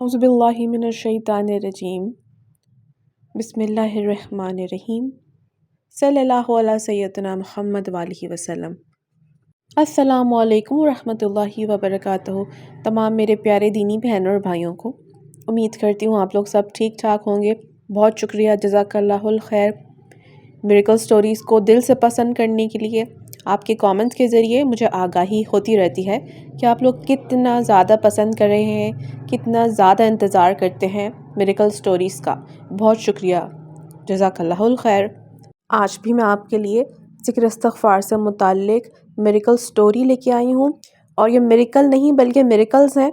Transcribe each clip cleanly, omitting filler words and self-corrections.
اعوذ باللہ من الشیطان الرجیم بسم اللہ الرحمن الرحیم صلی اللہ علیہ سیدنا محمد وآلہ وسلم۔ السلام علیکم ورحمۃ اللہ وبرکاتہ تمام میرے پیارے دینی بہنوں اور بھائیوں کو، امید کرتی ہوں آپ لوگ سب ٹھیک ٹھاک ہوں گے۔ بہت شکریہ، جزاک اللہ الخیر، میریکل سٹوریز کو دل سے پسند کرنے کے لیے۔ آپ کے کامنٹس کے ذریعے مجھے آگاہی ہوتی رہتی ہے کہ آپ لوگ کتنا زیادہ پسند کر رہے ہیں، کتنا زیادہ انتظار کرتے ہیں میریکل سٹوریز کا۔ بہت شکریہ، جزاک اللہ الخیر۔ آج بھی میں آپ کے لیے ذکر استغفار سے متعلق میریکل سٹوری لے کے آئی ہوں، اور یہ میریکل نہیں بلکہ میریکلز ہیں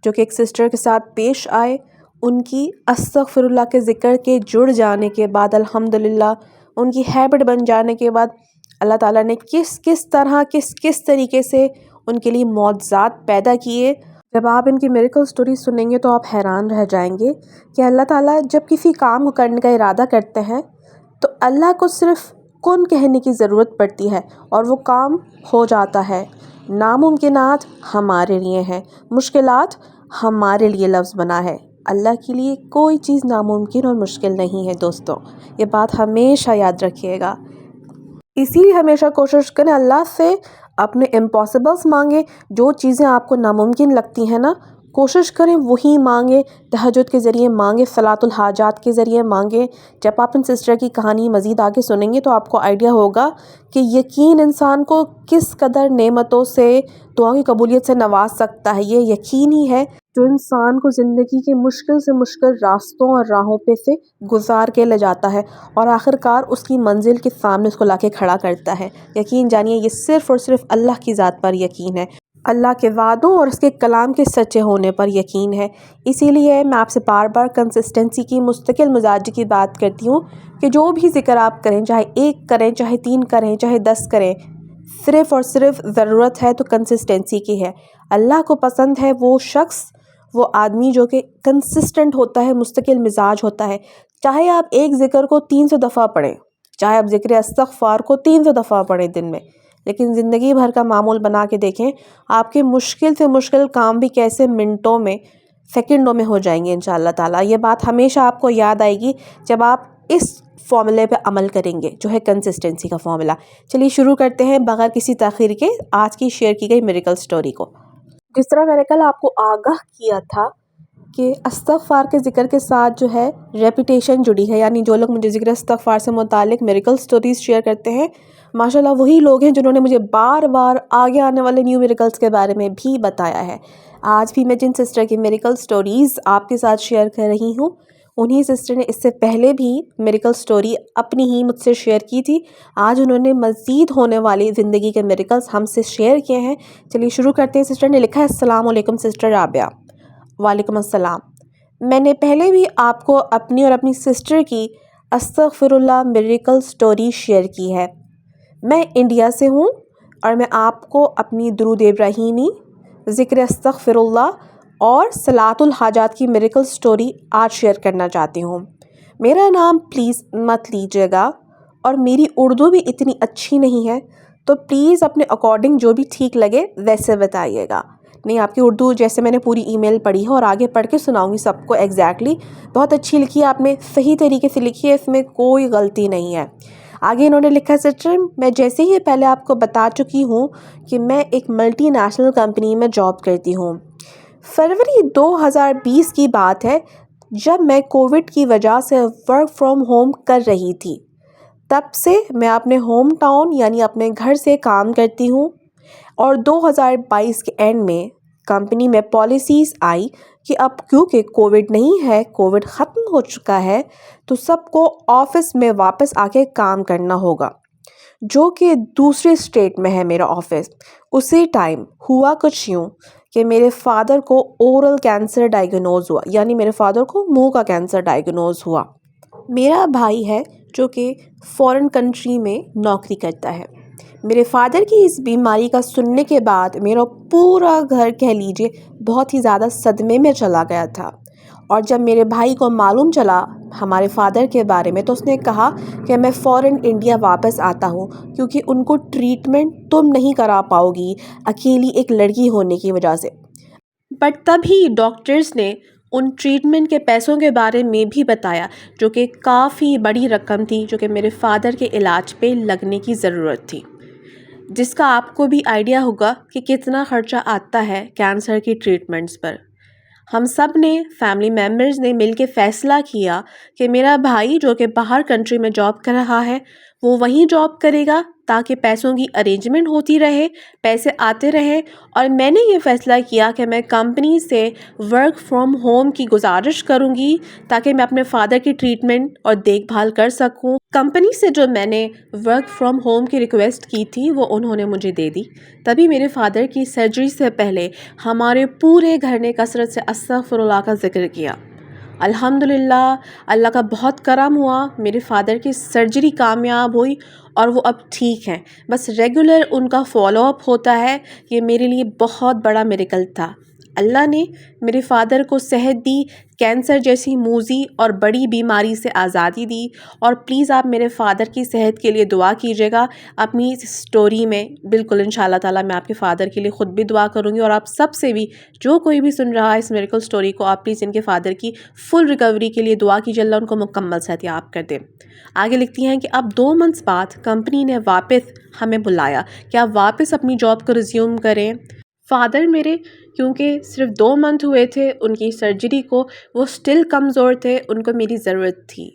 جو کہ ایک سسٹر کے ساتھ پیش آئے۔ ان کی استغفر اللہ کے ذکر کے جڑ جانے کے بعد، الحمدللہ ان کی ہیبٹ بن جانے کے بعد، اللہ تعالیٰ نے کس طریقے سے ان کے لیے معجزات پیدا کیے۔ جب آپ ان کی میریکل سٹوری سنیں گے تو آپ حیران رہ جائیں گے کہ اللہ تعالیٰ جب کسی کام کو کرنے کا ارادہ کرتے ہیں تو اللہ کو صرف کن کہنے کی ضرورت پڑتی ہے اور وہ کام ہو جاتا ہے۔ ناممکنات ہمارے لیے ہیں، مشکلات ہمارے لیے لفظ بنا ہے۔ اللہ کے لیے کوئی چیز ناممکن اور مشکل نہیں ہے دوستوں، یہ بات ہمیشہ یاد رکھیے گا۔ اسی لیے ہمیشہ کوشش کریں اللہ سے اپنے امپاسبلس مانگیں۔ جو چیزیں آپ کو ناممکن لگتی ہیں نا، کوشش کریں وہی مانگیں، تہجد کے ذریعے مانگیں، صلاۃ الحاجات کے ذریعے مانگیں۔ جب آپ ان سسٹر کی کہانی مزید آگے سنیں گے تو آپ کو آئیڈیا ہوگا کہ یقین انسان کو کس قدر نعمتوں سے، دعاؤں کی قبولیت سے نواز سکتا ہے۔ یہ یقین ہی ہے جو انسان کو زندگی کے مشکل سے مشکل راستوں اور راہوں پہ سے گزار کے لے جاتا ہے اور آخر کار اس کی منزل کے سامنے اس کو لا کے کھڑا کرتا ہے۔ یقین جانیے یہ صرف اور صرف اللہ کی ذات پر یقین ہے، اللہ کے وعدوں اور اس کے کلام کے سچے ہونے پر یقین ہے۔ اسی لیے میں آپ سے بار بار کنسسٹنسی کی، مستقل مزاجی کی بات کرتی ہوں کہ جو بھی ذکر آپ کریں، چاہے 1 کریں، چاہے 3 کریں، چاہے 10 کریں، صرف اور صرف ضرورت ہے تو کنسسٹنسی کی ہے۔ اللہ کو پسند ہے وہ شخص، وہ آدمی جو کہ کنسسٹنٹ ہوتا ہے، مستقل مزاج ہوتا ہے۔ چاہے آپ ایک ذکر کو 300 دفعہ پڑھیں، چاہے آپ ذکر استغفار کو 300 دفعہ پڑھیں دن میں، لیکن زندگی بھر کا معمول بنا کے دیکھیں، آپ کے مشکل سے مشکل کام بھی کیسے منٹوں میں، سیکنڈوں میں ہو جائیں گے انشاءاللہ تعالیٰ۔ یہ بات ہمیشہ آپ کو یاد آئے گی جب آپ اس فارمولے پہ عمل کریں گے جو ہے کنسسٹنسی کا فارمولا۔ چلیے شروع کرتے ہیں بغیر کسی تاخیر کے آج کی شیئر کی گئی میریکل سٹوری کو۔ جس طرح میں نے کل آپ کو آگاہ کیا تھا کہ استغفار کے ذکر کے ساتھ جو ہے ریپیٹیشن جڑی ہے، یعنی جو لوگ مجھے ذکر استغفار سے متعلق میریکل سٹوریز شیئر کرتے ہیں، ماشاءاللہ وہی لوگ ہیں جنہوں نے مجھے بار بار آگے آنے والے نیو میریکلز کے بارے میں بھی بتایا ہے۔ آج بھی میں جن سسٹر کی میریکل سٹوریز آپ کے ساتھ شیئر کر رہی ہوں، انہی سسٹر نے اس سے پہلے بھی میریکل سٹوری اپنی ہی مجھ سے شیئر کی تھی۔ آج انہوں نے مزید ہونے والی زندگی کے میریکلز ہم سے شیئر کیے ہیں۔ چلیے شروع کرتے ہیں۔ سسٹر نے لکھا ہے، السلام علیکم سسٹر رابعہ۔ وعلیکم السلام۔ میں نے پہلے بھی آپ کو اپنی اور اپنی سسٹر کی استغفر اللہ میریکل سٹوری شیئر کی ہے۔ میں انڈیا سے ہوں اور میں آپ کو اپنی درود ابراہیمی، ذکر استغفر اللہ اور صلاۃ الحاجات کی میریکل سٹوری آج شیئر کرنا چاہتی ہوں۔ میرا نام پلیز مت لیجیے گا، اور میری اردو بھی اتنی اچھی نہیں ہے، تو پلیز اپنے اکارڈنگ جو بھی ٹھیک لگے ویسے بتائیے گا۔ نہیں، آپ کی اردو جیسے میں نے پوری ای میل پڑھی ہے اور آگے پڑھ کے سناؤں گی سب کو ایگزیکٹلی، بہت اچھی لکھی ہے آپ نے، صحیح طریقے سے لکھی ہے، اس میں کوئی غلطی نہیں ہے۔ آگے انہوں نے لکھا ہے، سسٹر میں جیسے ہی پہلے آپ کو بتا چکی ہوں کہ میں ایک ملٹی نیشنل کمپنی میں جاب کرتی ہوں۔ فروری 2020 کی بات ہے جب میں کووڈ کی وجہ سے ورک فرام ہوم کر رہی تھی۔ تب سے میں اپنے ہوم ٹاؤن یعنی اپنے گھر سے کام کرتی ہوں، اور 2022 کے اینڈ میں کمپنی میں پالیسیز آئی کہ اب کیونکہ کووڈ نہیں ہے، کووڈ ختم ہو چکا ہے، تو سب کو آفس میں واپس آ کے کام کرنا ہوگا، جو کہ دوسرے اسٹیٹ میں ہے میرا آفس۔ اسی ٹائم ہوا کچھ یوں کہ میرے فادر کو اورل کینسر ڈائیگنوز ہوا، یعنی میرے فادر کو منہ کا کینسر ڈائیگنوز ہوا۔ میرا بھائی ہے جو کہ فورن کنٹری میں نوکری کرتا ہے۔ میرے فادر کی اس بیماری کا سننے کے بعد میرا پورا گھر کہہ لیجیے بہت ہی زیادہ صدمے میں چلا گیا تھا، اور جب میرے بھائی کو معلوم چلا ہمارے فادر کے بارے میں تو اس نے کہا کہ میں فوراً انڈیا واپس آتا ہوں، کیونکہ ان کو ٹریٹمنٹ تم نہیں کرا پاؤ گی اکیلی ایک لڑکی ہونے کی وجہ سے۔ بٹ تبھی ڈاکٹرز نے ان ٹریٹمنٹ کے پیسوں کے بارے میں بھی بتایا جو کہ کافی بڑی رقم تھی جو کہ میرے فادر کے علاج پہ لگنے کی ضرورت تھی، جس کا آپ کو بھی آئیڈیا ہوگا کہ کتنا خرچہ آتا ہے کینسر کی ٹریٹمنٹس پر۔ ہم سب نے فیملی ممبرز نے مل کے فیصلہ کیا کہ میرا بھائی جو کہ باہر کنٹری میں جاب کر رہا ہے وہ وہیں جاب کرے گا تاکہ پیسوں کی ارینجمنٹ ہوتی رہے، پیسے آتے رہے، اور میں نے یہ فیصلہ کیا کہ میں کمپنی سے ورک فرام ہوم کی گزارش کروں گی تاکہ میں اپنے فادر کی ٹریٹمنٹ اور دیکھ بھال کر سکوں۔ کمپنی سے جو میں نے ورک فرام ہوم کی ریکویسٹ کی تھی وہ انہوں نے مجھے دے دی۔ تبھی میرے فادر کی سرجری سے پہلے ہمارے پورے گھر نے کثرت سے استغفر اللہ کا ذکر کیا۔ الحمدللہ اللہ کا بہت کرم ہوا، میرے فادر کی سرجری کامیاب ہوئی اور وہ اب ٹھیک ہیں۔ بس ریگولر ان کا فالو اپ ہوتا ہے، یہ میرے لیے بہت بڑا میریکل تھا۔ اللہ نے میرے فادر کو صحت دی، کینسر جیسی موذی اور بڑی بیماری سے آزادی دی، اور پلیز آپ میرے فادر کی صحت کے لیے دعا کیجیے گا اپنی سٹوری میں۔ بالکل انشاءاللہ تعالیٰ میں آپ کے فادر کے لیے خود بھی دعا کروں گی، اور آپ سب سے بھی جو کوئی بھی سن رہا ہے اس میریکل سٹوری کو، آپ پلیز ان کے فادر کی فل ریکوری کے لیے دعا کیجیے، اللہ ان کو مکمل صحت یاب کر دے۔ آگے لکھتی ہیں کہ اب 2 منتھس بعد کمپنی نے واپس ہمیں بلایا کہ آپ واپس اپنی جاب کو ریزیوم کریں۔ فادر میرے کیونکہ صرف 2 منتھ ہوئے تھے ان کی سرجری کو، وہ سٹل کمزور تھے، ان کو میری ضرورت تھی۔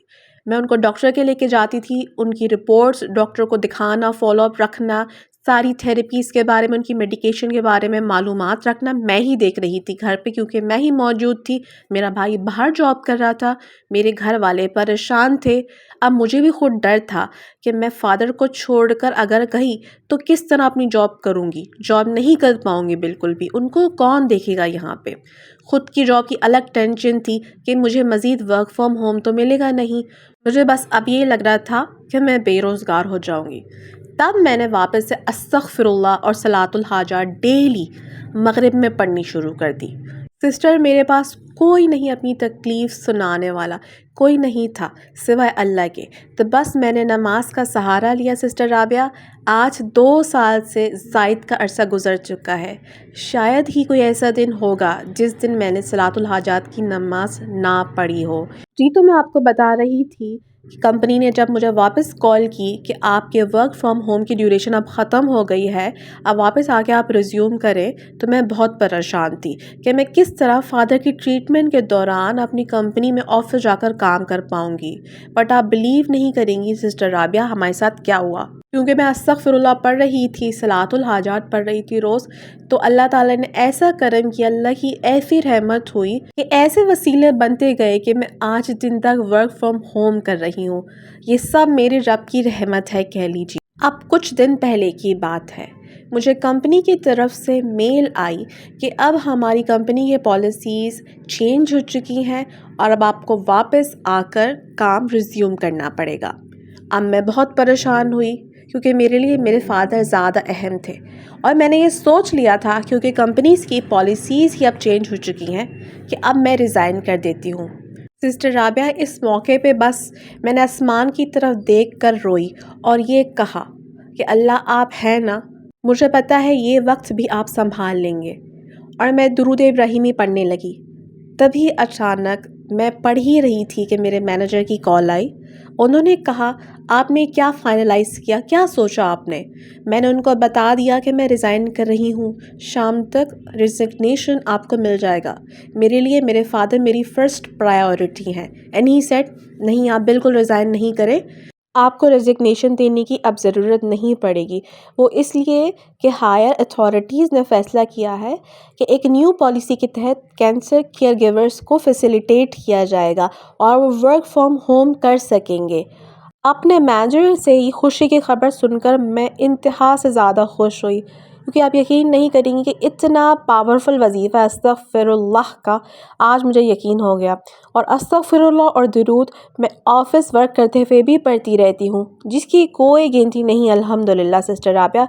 میں ان کو ڈاکٹر کے لے کے جاتی تھی، ان کی رپورٹس ڈاکٹر کو دکھانا، فالو اپ رکھنا، ساری تھیراپیز کے بارے میں، ان کی میڈیکیشن کے بارے میں معلومات رکھنا میں ہی دیکھ رہی تھی گھر پہ، کیونکہ میں ہی موجود تھی۔ میرا بھائی باہر جاب کر رہا تھا، میرے گھر والے پریشان تھے۔ اب مجھے بھی خود ڈر تھا کہ میں فادر کو چھوڑ کر اگر گئی تو کس طرح اپنی جاب کروں گی، جاب نہیں کر پاؤں گی بالکل بھی، ان کو کون دیکھے گا یہاں پہ۔ خود کی جاب کی الگ ٹینشن تھی کہ مجھے مزید ورک فرام ہوم تو ملے گا نہیں، مجھے بس اب یہ لگ رہا تھا کہ میں بے روزگار ہو جاؤں گی۔ تب میں نے واپس سے استغفر اللہ اور صلاۃ الحاجات ڈیلی مغرب میں پڑھنی شروع کر دی۔ سسٹر میرے پاس کوئی نہیں اپنی تکلیف سنانے والا، کوئی نہیں تھا سوائے اللہ کے، تو بس میں نے نماز کا سہارا لیا۔ سسٹر رابعہ، آج 2 سال سے زائد کا عرصہ گزر چکا ہے، شاید ہی کوئی ایسا دن ہوگا جس دن میں نے صلاۃ الحاجات کی نماز نہ پڑھی ہو۔ جی تو میں آپ کو بتا رہی تھی کہ کمپنی نے جب مجھے واپس کال کی کہ آپ کے ورک فرام ہوم کی ڈیوریشن اب ختم ہو گئی ہے، اب واپس آ کے آپ ریزیوم کریں، تو میں بہت پریشان تھی کہ میں کس طرح فادر کی ٹریٹمنٹ کے دوران اپنی کمپنی میں آفس جا کر کام کر پاؤں گی۔ بٹ آپ بلیو نہیں کریں گی سسٹر رابعہ ہمارے ساتھ کیا ہوا، کیونکہ میں استغفر اللہ پڑھ رہی تھی، صلاۃ الحاجات پڑھ رہی تھی روز، تو اللہ تعالیٰ نے ایسا کرم کیا، اللہ کی ایسی رحمت ہوئی کہ ایسے وسیلے بنتے گئے کہ میں آج دن تک ورک فرام ہوم کر رہی ہوں۔ یہ سب میرے رب کی رحمت ہے کہہ لیجیے۔ اب کچھ دن پہلے کی بات ہے، مجھے کمپنی کی طرف سے میل آئی کہ اب ہماری کمپنی کی پالیسیز چینج ہو چکی ہیں اور اب آپ کو واپس آ کر کام ریزیوم کرنا پڑے گا۔ اب میں بہت پریشان ہوئی کیونکہ میرے لیے میرے فادر زیادہ اہم تھے، اور میں نے یہ سوچ لیا تھا کیونکہ کمپنیز کی پالیسیز ہی اب چینج ہو چکی ہیں کہ اب میں ریزائن کر دیتی ہوں۔ سسٹر رابعہ، اس موقع پہ بس میں نے آسمان کی طرف دیکھ کر روئی اور یہ کہا کہ اللہ آپ ہیں نا، مجھے پتہ ہے یہ وقت بھی آپ سنبھال لیں گے، اور میں درود ابراہیمی پڑھنے لگی۔ تبھی اچانک میں پڑھ ہی رہی تھی کہ میرے مینیجر کی کال آئی۔ انہوں نے کہا آپ نے کیا فائنلائز کیا، کیا سوچا آپ نے؟ میں نے ان کو بتا دیا کہ میں ریزائن کر رہی ہوں، شام تک ریزگنیشن آپ کو مل جائے گا۔ میرے لیے میرے فادر میری فرسٹ پرائیورٹی ہیں، اینڈ ہی سیڈ نہیں آپ بالکل ریزائن نہیں کریں، آپ کو ریزگنیشن دینے کی اب ضرورت نہیں پڑے گی۔ وہ اس لیے کہ ہائر اتھارٹیز نے فیصلہ کیا ہے کہ ایک نیو پالیسی کے تحت کینسر کیئر گیورز کو فیسیلیٹیٹ کیا جائے گا اور وہ ورک فرام ہوم کر سکیں گے۔ اپنے مینیجر سے یہ خوشی کی خبر سن کر میں انتہا سے زیادہ خوش ہوئی، کیونکہ آپ یقین نہیں کریں گے کہ اتنا پاورفل وظیفہ استغفر اللہ کا آج مجھے یقین ہو گیا، اور استغفر اللہ اور درود میں آفس ورک کرتے ہوئے بھی پڑھتی رہتی ہوں، جس کی کوئی گنتی نہیں۔ الحمدللہ سسٹر رابعہ،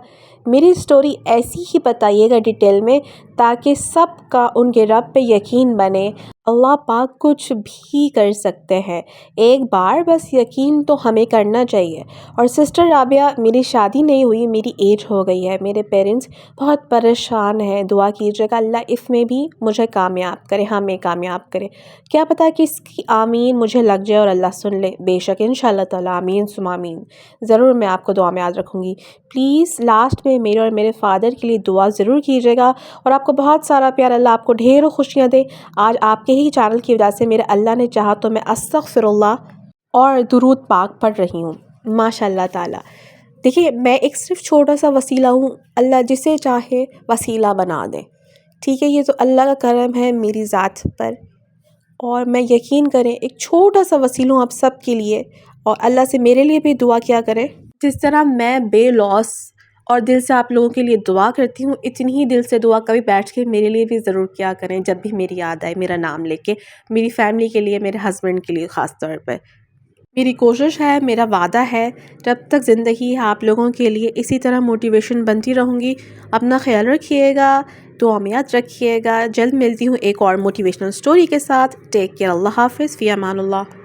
میری سٹوری ایسی ہی بتائیے گا ڈیٹیل میں تاکہ سب کا ان کے رب پہ یقین بنے۔ اللہ پاک کچھ بھی کر سکتے ہیں، ایک بار بس یقین تو ہمیں کرنا چاہیے۔ اور سسٹر رابعہ، میری شادی نہیں ہوئی، میری ایج ہو گئی ہے، میرے پیرنٹس بہت پریشان ہیں، دعا کیجیے گا اللہ اس میں بھی مجھے کامیاب کرے، ہمیں کامیاب کرے۔ کیا پتہ کہ اس کی آمین مجھے لگ جائے اور اللہ سن لے، بے شک انشاءاللہ تعالی آمین ثم آمین، ضرور میں آپ کو دعا میں یاد رکھوں گی۔ پلیز لاسٹ میں میرے اور میرے فادر کے لیے دعا ضرور کیجیے گا، اور آپ کو بہت سارا پیار، اللہ آپ کو ڈھیروں خوشیاں دے۔ آج آپ کے ہی چینل کی وجہ سے میرے اللہ نے چاہا تو میں استغفر اللہ اور درود پاک پڑھ رہی ہوں، ماشاء اللہ تعالیٰ۔ دیکھیے میں ایک صرف چھوٹا سا وسیلہ ہوں، اللہ جسے چاہے وسیلہ بنا دے، ٹھیک ہے؟ یہ تو اللہ کا کرم ہے میری ذات پر، اور میں یقین کریں ایک چھوٹا سا وسیلہ ہوں آپ سب کے لیے، اور اللہ سے میرے لیے بھی دعا کیا کریں۔ جس طرح میں بے لوس اور دل سے آپ لوگوں کے لیے دعا کرتی ہوں، اتنی ہی دل سے دعا کبھی بیٹھ کے میرے لیے بھی ضرور کیا کریں، جب بھی میری یاد آئے میرا نام لے کے، میری فیملی کے لیے، میرے ہسبینڈ کے لیے خاص طور پر۔ میری کوشش ہے، میرا وعدہ ہے، جب تک زندگی ہے آپ لوگوں کے لیے اسی طرح موٹیویشن بنتی رہوں گی۔ اپنا خیال رکھیے گا، دعا میں یاد رکھیے گا۔ جلد ملتی ہوں ایک اور موٹیویشنل سٹوری کے ساتھ۔ ٹیک کیئر، اللہ حافظ، فی امان اللہ۔